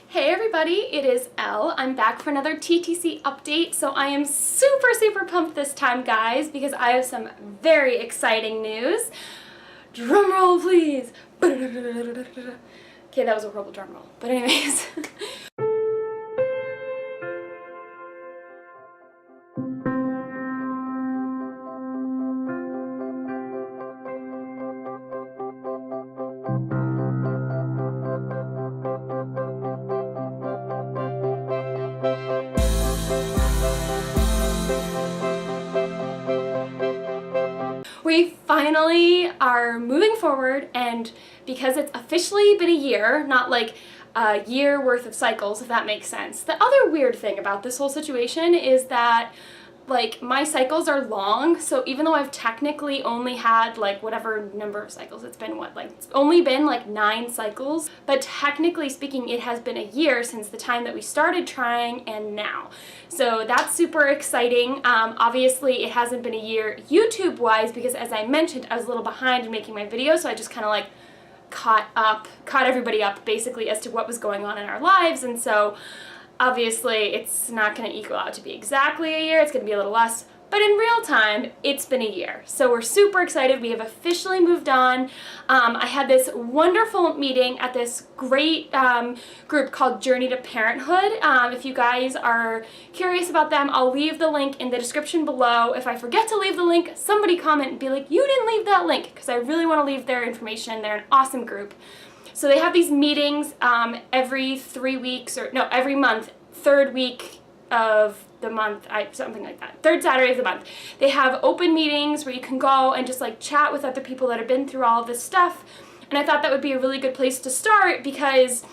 Hey everybody, it is Elle. I'm back for another TTC update, so I am super pumped this time, guys, because I have some very exciting news. Drum roll, please. Okay, that was a horrible drum roll, but anyways. We finally are moving forward, and because it's officially been a year, not like a year worth of cycles, if that makes sense. The other weird thing about this whole situation is that like my cycles are long, so even though I've technically only had like whatever number of cycles, it's been it's only been like 9 cycles, but technically speaking it has been a year since the time that we started trying and now. So that's super exciting. Obviously it hasn't been a year YouTube wise because, as I mentioned, I was a little behind in making my videos, so I just kind of like caught everybody up basically as to what was going on in our lives, and so obviously, it's not going to equal out to be exactly a year, it's going to be a little less, but in real time, it's been a year. So we're super excited, we have officially moved on. I had this wonderful meeting at this great group called Journey to Parenthood. If you guys are curious about them, I'll leave the link in the description below. If I forget to leave the link, somebody comment and be like, you didn't leave that link, because I really want to leave their information. They're an awesome group. So they have these meetings every 3 weeks, or no, every month, third week of the month, something like that, third Saturday of the month. They have open meetings where you can go and just like chat with other people that have been through all of this stuff. And I thought that would be a really good place to start because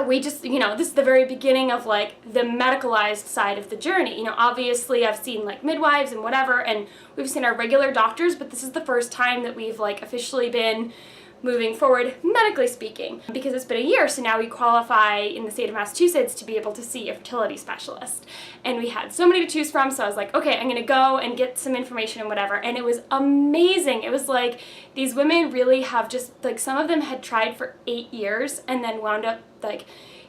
we just, this is the very beginning of like the medicalized side of the journey. Obviously I've seen like midwives and whatever, and we've seen our regular doctors, but this is the first time that we've like officially been moving forward, medically speaking, because it's been a year, so now we qualify in the state of Massachusetts to be able to see a fertility specialist. And we had so many to choose from, so I was like, okay, I'm gonna go and get some information and whatever, and it was amazing. It was like, these women really have just, like, some of them had tried for 8 years and then wound up, like,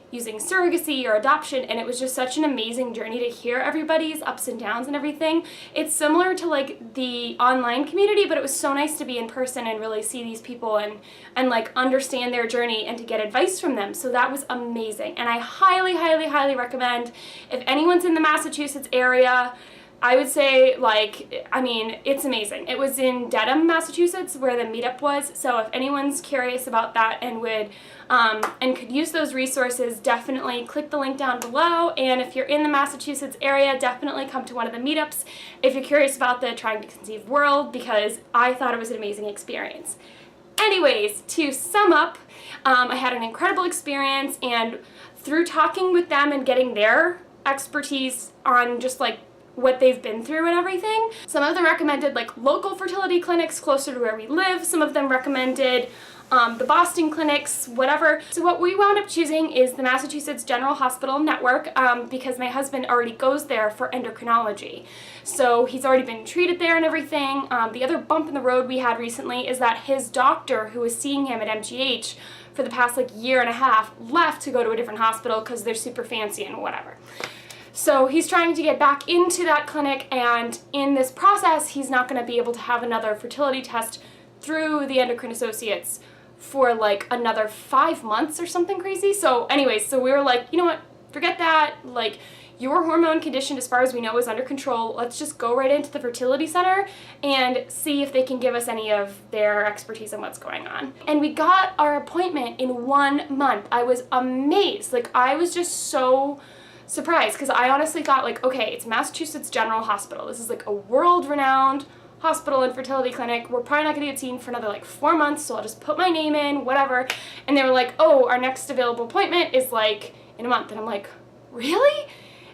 using surrogacy or adoption, and it was just such an amazing journey to hear everybody's ups and downs and everything. It's similar to like the online community, but it was so nice to be in person and really see these people and like understand their journey and to get advice from them. So that was amazing, and I highly recommend, if anyone's in the Massachusetts area, I would say, it's amazing. It was in Dedham, Massachusetts, where the meetup was, so if anyone's curious about that and would and could use those resources, definitely click the link down below. And if you're in the Massachusetts area, definitely come to one of the meetups if you're curious about the Trying to Conceive world, because I thought it was an amazing experience. Anyways, to sum up, I had an incredible experience, and through talking with them and getting their expertise on just like what they've been through and everything. Some of them recommended like local fertility clinics closer to where we live. Some of them recommended the Boston clinics, whatever. So what we wound up choosing is the Massachusetts General Hospital Network because my husband already goes there for endocrinology. So he's already been treated there and everything. The other bump in the road we had recently is that his doctor, who was seeing him at MGH for the past like year and a half, left to go to a different hospital because they're super fancy and whatever. So he's trying to get back into that clinic, and in this process, he's not going to be able to have another fertility test through the endocrine associates for like another 5 months or something crazy. So anyways, so we were like, you know what, forget that. Like, your hormone condition, as far as we know, is under control. Let's just go right into the fertility center and see if they can give us any of their expertise on what's going on. And we got our appointment in 1 month. I was amazed. Like, I was just so surprised, because I honestly thought like, okay, it's Massachusetts General Hospital. This is like a world-renowned hospital and fertility clinic. We're probably not gonna get seen for another like 4 months, so I'll just put my name in, whatever. And they were like, oh, our next available appointment is like in a month. And I'm like, really?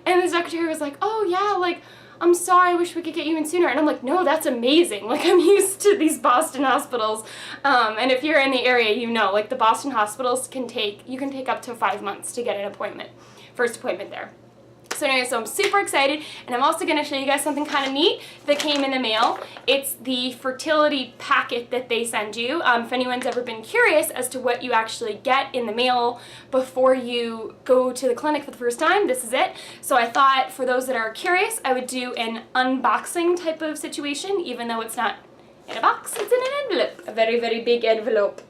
And the secretary was like, oh yeah, like, I'm sorry, I wish we could get you in sooner. And I'm like, no, that's amazing. Like, I'm used to these Boston hospitals. And if you're in the area, like the Boston hospitals you can take up to 5 months to get an appointment, first appointment there. So So anyway, so I'm super excited, and I'm also going to show you guys something kind of neat that came in the mail. It's the fertility packet that they send you. If anyone's ever been curious as to what you actually get in the mail before you go to the clinic for the first time, this is it. So I thought for those that are curious, I would do an unboxing type of situation, even though it's not in a box, it's in an envelope, a very, very big envelope.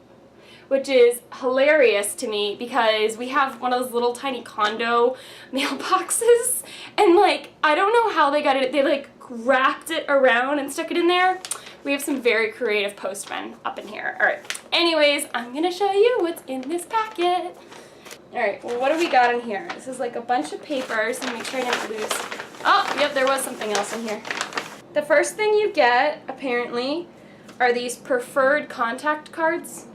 Which is hilarious to me because we have one of those little tiny condo mailboxes, and like, I don't know how they got it, they like wrapped it around and stuck it in there. We have some very creative postmen up in here. Alright, anyways, I'm gonna show you what's in this packet. Alright, well, what do we got in here? This is like a bunch of papers, and make sure I didn't lose. Oh, yep, there was something else in here. The first thing you get, apparently, are these preferred contact cards.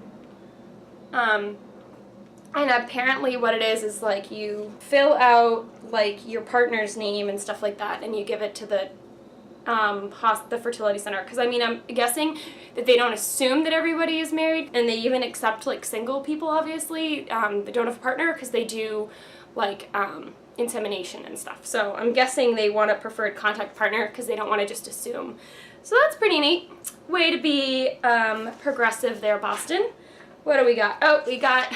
And apparently what it is like you fill out like your partner's name and stuff like that, and you give it to the fertility center. Because I mean, I'm guessing that they don't assume that everybody is married, and they even accept like single people, obviously, that don't have a partner, because they do like insemination and stuff. So I'm guessing they want a preferred contact partner because they don't want to just assume. So that's pretty neat. Way to be progressive there, Boston. What do we got? Oh, we got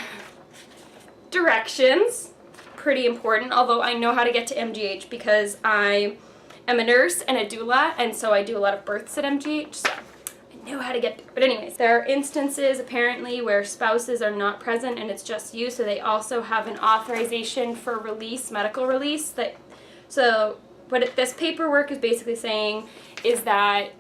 directions. Pretty important, although I know how to get to MGH because I am a nurse and a doula, and so I do a lot of births at MGH, so I know how to get there. But anyways, there are instances apparently where spouses are not present and it's just you, so they also have an authorization for release, medical release. So what this paperwork is basically saying is that,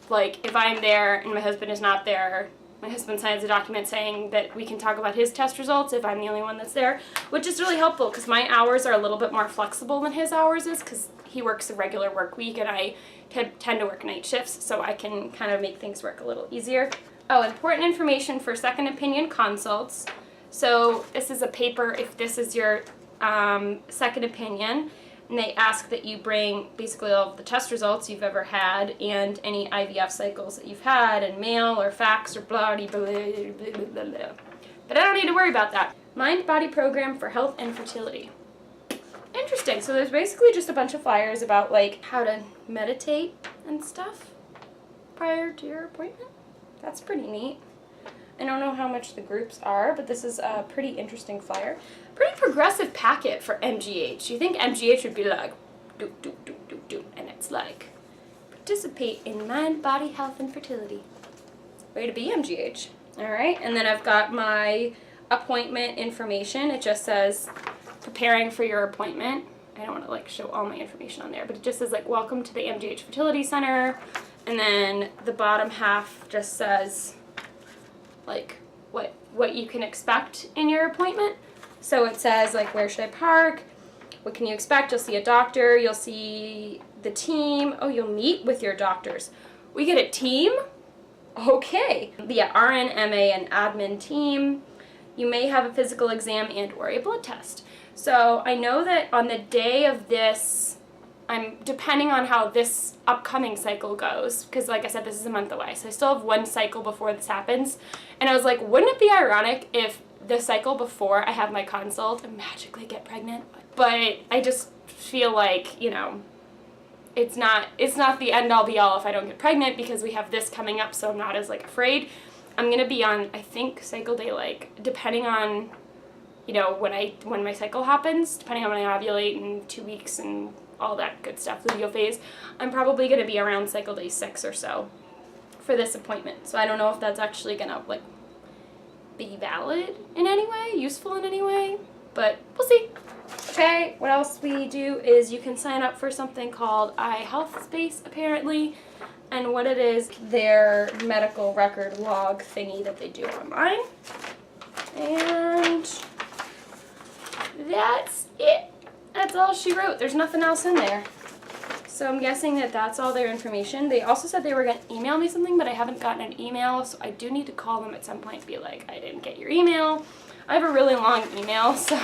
like, if I'm there and my husband is not there, my husband signs a document saying that we can talk about his test results if I'm the only one that's there, which is really helpful because my hours are a little bit more flexible than his hours is, because he works a regular work week and I tend to work night shifts, so I can kind of make things work a little easier. Oh, important information for second opinion consults. So this is a paper if this is your second opinion, and they ask that you bring basically all of the test results you've ever had and any IVF cycles that you've had, and mail or fax or blah, blah, blah, blah, blah, blah. But I don't need to worry about that. Mind Body Program for Health and Fertility. Interesting. So there's basically just a bunch of flyers about like how to meditate and stuff prior to your appointment. That's pretty neat. I don't know how much the groups are, but this is a pretty interesting flyer. Pretty progressive packet for MGH. You think MGH would be like, do, do, do, do, do, and it's like, participate in mind, body, health, and fertility. Way to be, MGH. Alright, and then I've got my appointment information. It just says, preparing for your appointment. I don't want to like show all my information on there, but it just says like, welcome to the MGH Fertility Center. And then the bottom half just says like what you can expect in your appointment. So it says like, where should I park? What can you expect? You'll see a doctor, you'll see the team. Oh, you'll meet with your doctors. We get a team? Okay. The RN, MA, and admin team. You may have a physical exam and or a blood test. So I know that on the day of this, depending on how this upcoming cycle goes, because like I said, this is a month away, so I still have one cycle before this happens, and I was like, wouldn't it be ironic if the cycle before I have my consult and magically get pregnant? But I just feel like, you know, it's not the end all be all if I don't get pregnant, because we have this coming up, so I'm not as like afraid. I'm gonna be on, I think, cycle day, like, depending on, you know, when my cycle happens, depending on when I ovulate in 2 weeks and all that good stuff, luteal phase, I'm probably gonna be around cycle day 6 or so for this appointment. So I don't know if that's actually gonna like be valid in any way, useful in any way, but we'll see. Okay, what else we do is you can sign up for something called iHealth Space, apparently, and what it is, their medical record log thingy that they do online. And that's it. That's all she wrote. There's nothing else in there. So I'm guessing that that's all their information. They also said they were going to email me something, but I haven't gotten an email, so I do need to call them at some point and be like, I didn't get your email. I have a really long email, so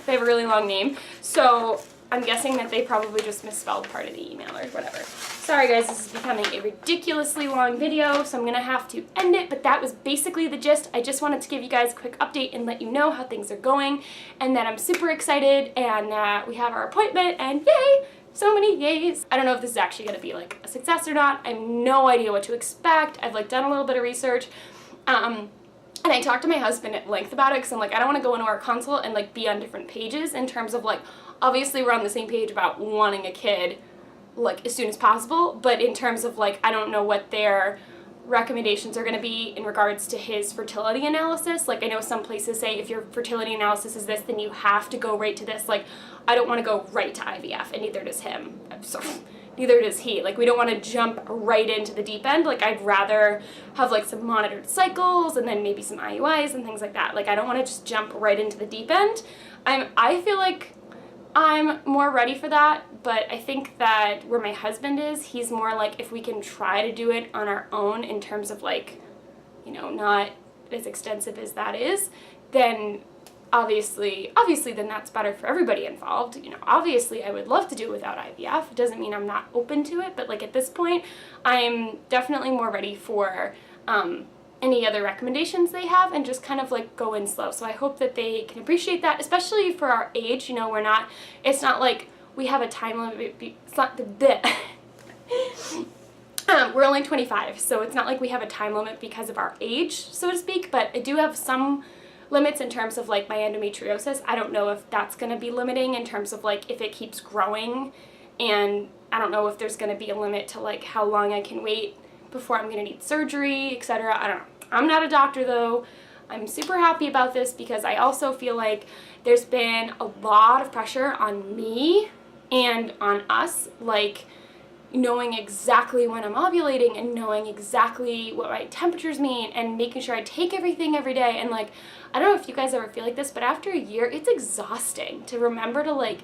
they have a really long name. So I'm guessing that they probably just misspelled part of the email or whatever. Sorry guys, this is becoming a ridiculously long video, so I'm gonna have to end it, but that was basically the gist. I just wanted to give you guys a quick update and let you know how things are going, and that I'm super excited, and we have our appointment, and yay! So many yays. I don't know if this is actually gonna be like a success or not. I have no idea what to expect. I've like done a little bit of research. And I talked to my husband at length about it because I'm like, I don't want to go into our consult and like be on different pages in terms of like, obviously we're on the same page about wanting a kid like as soon as possible, but in terms of like, I don't know what their recommendations are going to be in regards to his fertility analysis. Like I know some places say if your fertility analysis is this, then you have to go right to this. Like I don't want to go right to IVF, and neither does him. Neither does he. Like we don't want to jump right into the deep end. Like I'd rather have like some monitored cycles and then maybe some IUIs and things like that. Like I don't want to just jump right into the deep end. I feel like I'm more ready for that, but I think that where my husband is, he's more like if we can try to do it on our own in terms of like, you know, not as extensive as that is, then obviously then that's better for everybody involved. You know, obviously I would love to do it without IVF. It doesn't mean I'm not open to it, but like at this point, I'm definitely more ready for any other recommendations they have and just kind of like go in slow. So I hope that they can appreciate that, especially for our age. You know, it's not like we have a time limit. It's not we're only 25, so it's not like we have a time limit because of our age, so to speak, but I do have some limits in terms of like my endometriosis. I don't know if that's going to be limiting in terms of like if it keeps growing, and I don't know if there's going to be a limit to like how long I can wait before I'm going to need surgery, etc. I don't know. I'm not a doctor though. I'm super happy about this because I also feel like there's been a lot of pressure on me and on us, like knowing exactly when I'm ovulating and knowing exactly what my temperatures mean and making sure I take everything every day. And like, I don't know if you guys ever feel like this, but after a year, it's exhausting to remember to like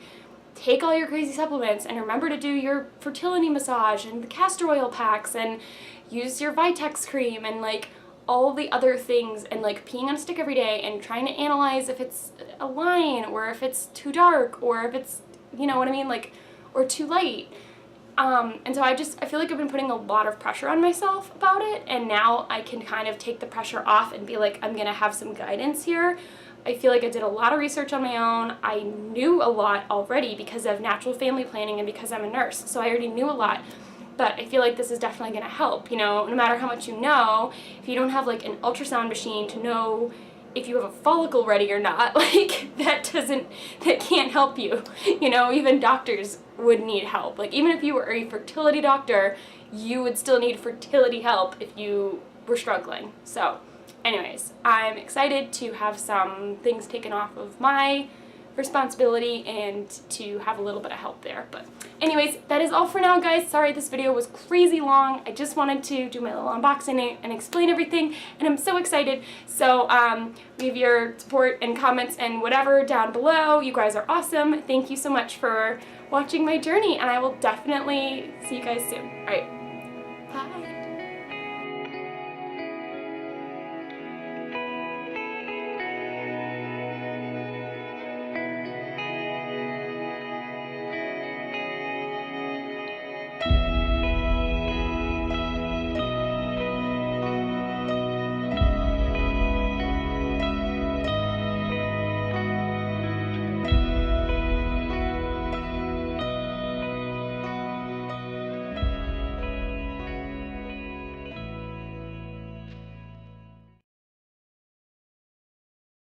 take all your crazy supplements and remember to do your fertility massage and the castor oil packs and use your Vitex cream and like all the other things, and like peeing on a stick every day and trying to analyze if it's a line or if it's too dark or if it's, you know what I mean, like, or too light. And so I feel like I've been putting a lot of pressure on myself about it, and now I can kind of take the pressure off and be like, I'm gonna have some guidance here. I feel like I did a lot of research on my own. I knew a lot already because of natural family planning and because I'm a nurse, so I already knew a lot. But I feel like this is definitely gonna help, you know, no matter how much you know, if you don't have like an ultrasound machine to know if you have a follicle ready or not, like that can't help you. You know, even doctors would need help. Like even if you were a fertility doctor, you would still need fertility help if you were struggling. So anyways, I'm excited to have some things taken off of my responsibility and to have a little bit of help there. But anyways, that is all for now, guys. Sorry this video was crazy long. I just wanted to do my little unboxing and explain everything, and I'm so excited. So leave your support and comments and whatever down below. You guys are awesome. Thank you so much for watching my journey, and I will definitely see you guys soon. All right.